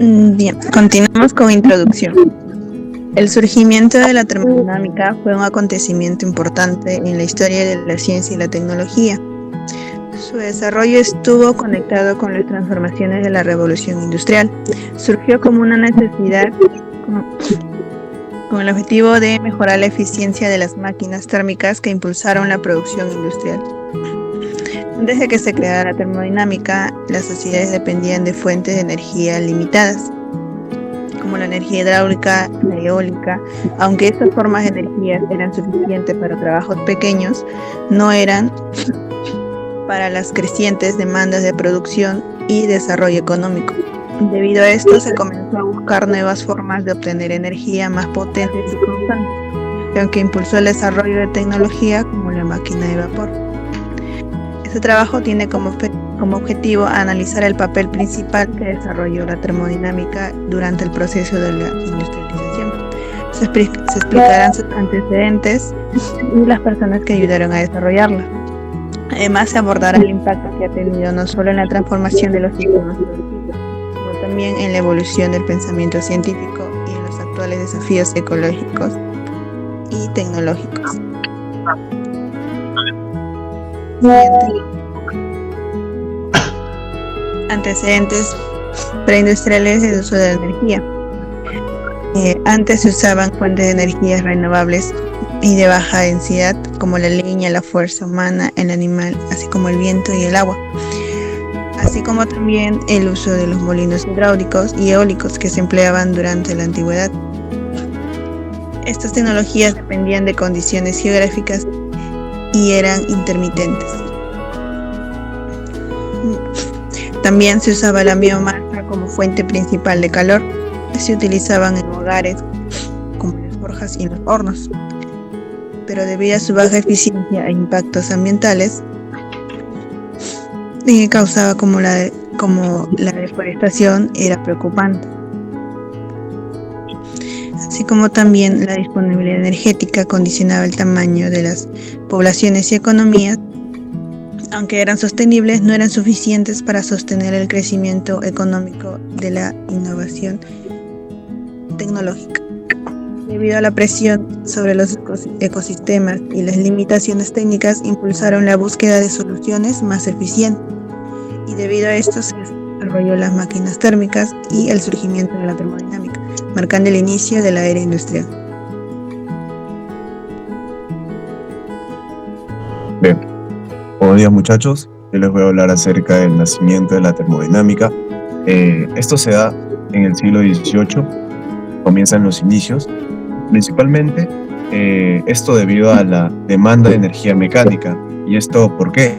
Bien, continuamos con introducción. El surgimiento de la termodinámica fue un acontecimiento importante en la historia de la ciencia y la tecnología. Su desarrollo estuvo conectado con las transformaciones de la revolución industrial. Surgió como una necesidad con el objetivo de mejorar la eficiencia de las máquinas térmicas que impulsaron la producción industrial. Desde que se creara la termodinámica, las sociedades dependían de fuentes de energía limitadas, como la energía hidráulica, la eólica. Aunque estas formas de energía eran suficientes para trabajos pequeños, no eran para las crecientes demandas de producción y desarrollo económico. Debido a esto, se comenzó a buscar nuevas formas de obtener energía más potentes y constantes, lo que impulsó el desarrollo de tecnología como la máquina de vapor. Este trabajo tiene como objetivo analizar el papel principal que desarrolló la termodinámica durante el proceso de la industrialización. Se explicarán sus antecedentes y las personas que ayudaron a desarrollarla. Además, se abordará el impacto que ha tenido no solo en la transformación de los sistemas productivos, sino también en la evolución del pensamiento científico y en los actuales desafíos ecológicos y tecnológicos. Siguiente. Antecedentes preindustriales del uso de la energía. Antes se usaban fuentes de energías renovables y de baja densidad, como la leña, la fuerza humana, el animal, así como el viento y el agua, así como también el uso de los molinos hidráulicos y eólicos que se empleaban durante la antigüedad. Estas tecnologías dependían de condiciones geográficas y eran intermitentes. También se usaba la biomasa como fuente principal de calor, que se utilizaban en hogares como las forjas y los hornos. Pero debido a su baja eficiencia e impactos ambientales, causaba como la deforestación era preocupante. Así como también la disponibilidad energética condicionaba el tamaño de las poblaciones y economías. Aunque eran sostenibles, no eran suficientes para sostener el crecimiento económico de la innovación tecnológica. Debido a la presión sobre los ecosistemas y las limitaciones técnicas, impulsaron la búsqueda de soluciones más eficientes. Y debido a esto se desarrolló las máquinas térmicas y el surgimiento de la termodinámica, marcando el inicio de la era industrial. Bien, buenos días muchachos, yo les voy a hablar acerca del nacimiento de la termodinámica. Esto se da en el siglo XVIII, comienzan los inicios, principalmente esto debido a la demanda de energía mecánica. ¿Y esto por qué?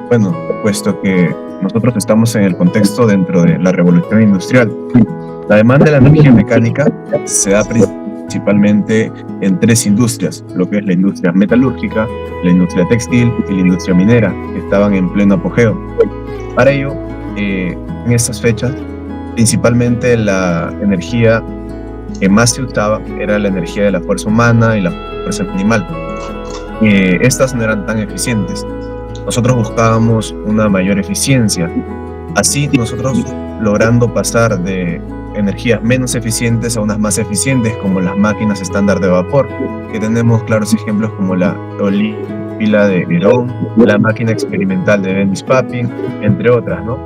Bueno, puesto que nosotros estamos en el contexto dentro de la revolución industrial. La demanda de la energía mecánica se da principalmente en tres industrias, lo que es la industria metalúrgica, la industria textil y la industria minera, que estaban en pleno apogeo. Para ello, en estas fechas, principalmente la energía que más se usaba era la energía de la fuerza humana y la fuerza animal. Estas no eran tan eficientes. Nosotros buscábamos una mayor eficiencia. Así nosotros logrando pasar de energías menos eficientes a unas más eficientes, como las máquinas estándar de vapor, que tenemos claros ejemplos como la olímpila de Herón, la máquina experimental de Dennis Papin, entre otras, ¿no?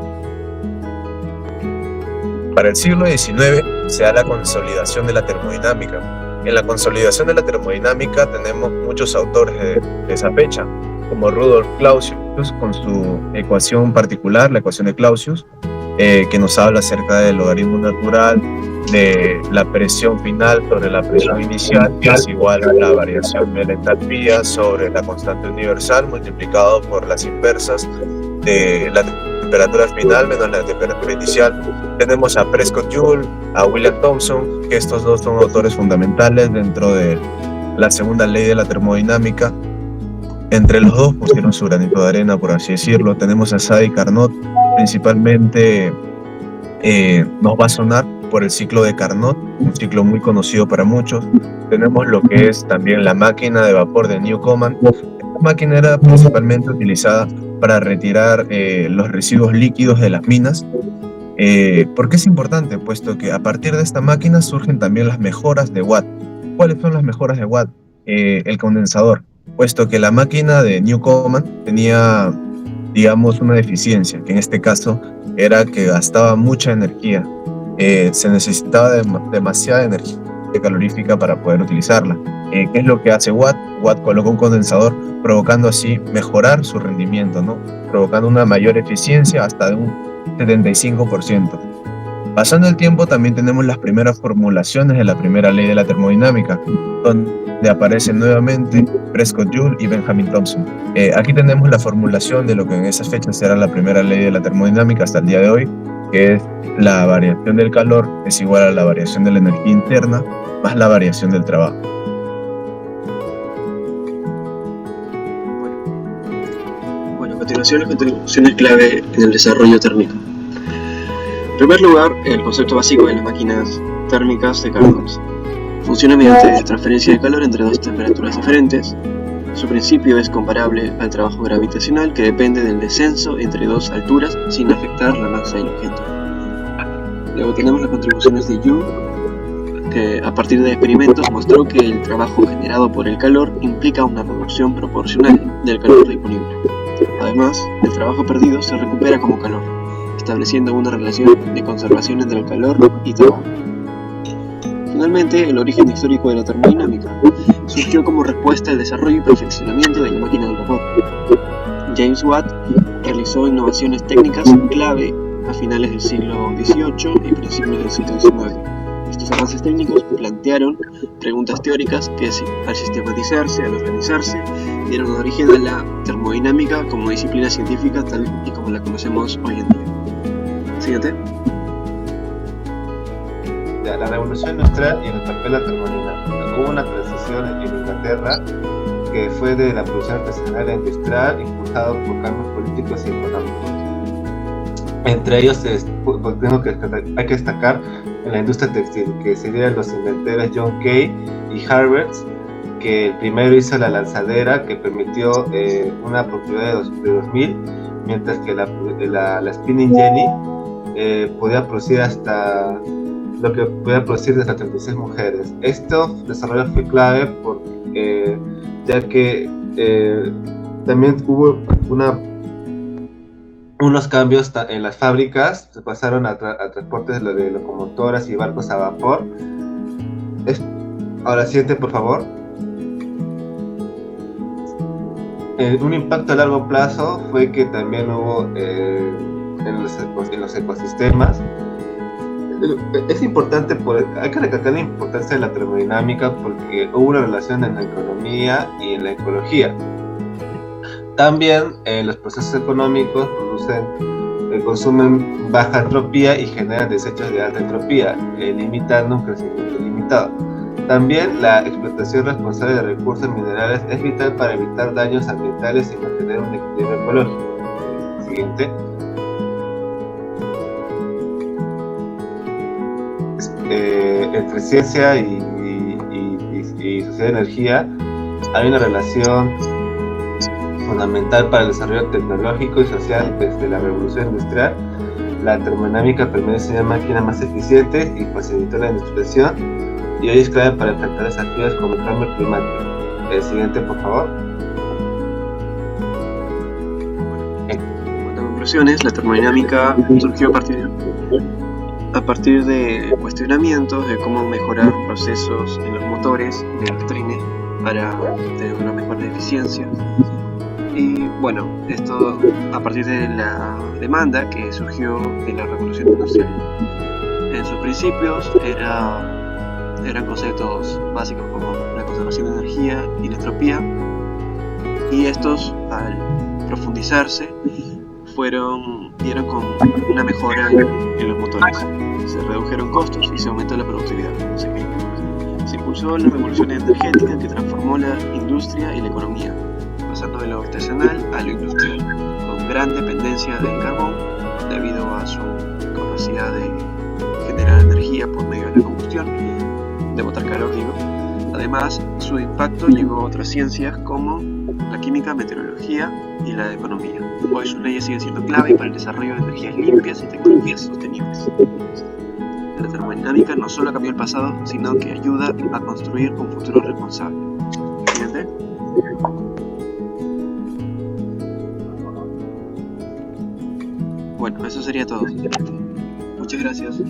Para el siglo XIX se da la consolidación de la termodinámica. En la consolidación de la termodinámica tenemos muchos autores de esa fecha, como Rudolf Clausius con su ecuación particular, la ecuación de Clausius, que nos habla acerca del logaritmo natural de la presión final sobre la presión inicial, que es igual a la variación de la entalpía sobre la constante universal multiplicado por las inversas de la temperatura final menos la temperatura inicial. Tenemos a Prescott Joule, a William Thomson, que estos dos son autores fundamentales dentro de la segunda ley de la termodinámica. Entre los dos pusieron su granito de arena, por así decirlo. Tenemos a Sadi Carnot, principalmente nos va a sonar por el ciclo de Carnot, un ciclo muy conocido para muchos. Tenemos lo que es también la máquina de vapor de Newcomen. Esta máquina era principalmente utilizada para retirar los residuos líquidos de las minas ¿Por qué es importante? Puesto que a partir de esta máquina surgen también las mejoras de Watt. ¿Cuáles son las mejoras de Watt? El condensador, puesto que la máquina de Newcomen tenía, digamos, una deficiencia, que en este caso era que gastaba mucha energía. Se necesitaba demasiada energía calorífica para poder utilizarla. ¿Qué es lo que hace Watt? Watt coloca un condensador, provocando así mejorar su rendimiento, ¿no? Provocando una mayor eficiencia hasta de un 75%. Pasando el tiempo, también tenemos las primeras formulaciones de la primera ley de la termodinámica, donde aparecen nuevamente Prescott Joule y Benjamin Thompson. Aquí tenemos la formulación de lo que en esas fechas será la primera ley de la termodinámica hasta el día de hoy, que es la variación del calor es igual a la variación de la energía interna más la variación del trabajo. Bueno, a continuación las contribuciones clave en el desarrollo térmico. En primer lugar, el concepto básico de las máquinas térmicas de Carnot. Funciona mediante transferencia de calor entre dos temperaturas diferentes. Su principio es comparable al trabajo gravitacional, que depende del descenso entre dos alturas sin afectar la masa del objeto. Luego tenemos las contribuciones de Joule, que a partir de experimentos mostró que el trabajo generado por el calor implica una reducción proporcional del calor disponible. Además, el trabajo perdido se recupera como calor, estableciendo una relación de conservación entre el calor y trabajo. Finalmente, el origen histórico de la termodinámica surgió como respuesta al desarrollo y perfeccionamiento de la máquina del vapor. James Watt realizó innovaciones técnicas clave a finales del siglo XVIII y principios del siglo XIX. Estos avances técnicos plantearon preguntas teóricas que, al sistematizarse, al organizarse, dieron origen a la termodinámica como disciplina científica tal y como la conocemos hoy en día. Siguiente. La revolución industrial y el papel de la termodinámica. Hubo una transición en Inglaterra que fue de la producción artesanal a industrial, impulsado por cambios políticos y económicos. Entre ellos hay que destacar en la industria textil, que serían los inventores John Kay y Harvard, que el primero hizo la lanzadera que permitió una productividad de 2000, mientras que la spinning jenny podía producir hasta 36 mujeres. Este desarrollo fue clave ya que también hubo unos cambios en las fábricas, se pasaron a transportes de locomotoras y barcos a vapor. Ahora siguiente, por favor. Un impacto a largo plazo fue que también hubo en los ecosistemas. Es importante, hay que recalcar la importancia de la termodinámica porque hubo una relación en la economía y en la ecología. También los procesos económicos consumen baja entropía y generan desechos de alta entropía, limitando un crecimiento limitado. También la explotación responsable de recursos minerales es vital para evitar daños ambientales y mantener un equilibrio ecológico. Siguiente. Entre ciencia y sociedad de energía hay una relación fundamental para el desarrollo tecnológico y social desde la revolución industrial. La termodinámica permite diseñar máquinas más eficientes y facilitó la industrialización, y hoy es clave para enfrentar desafíos como el cambio climático. El siguiente, por favor. En cuanto a conclusiones, la termodinámica surgió a partir de cuestionamientos de cómo mejorar procesos en los motores de los trenes para tener una mejor eficiencia. Y bueno, esto a partir de la demanda que surgió de la revolución industrial. En sus principios eran conceptos básicos como la conservación de energía y la entropía, y estos, al profundizarse, dieron con una mejora en los motores. Se redujeron costos y se aumentó la productividad. Se impulsó la revolución energética que transformó la industria y la economía, pasando de lo artesanal a lo industrial, con gran dependencia del carbón debido a su capacidad de generar energía por medio de la combustión, de botar calor, Además, su impacto llegó a otras ciencias como la química, meteorología y la economía. Hoy sus leyes siguen siendo clave para el desarrollo de energías limpias y tecnologías sostenibles. La termodinámica no solo cambió el pasado, sino que ayuda a construir un futuro responsable. Siguiente. Bueno, eso sería todo. Muchas gracias.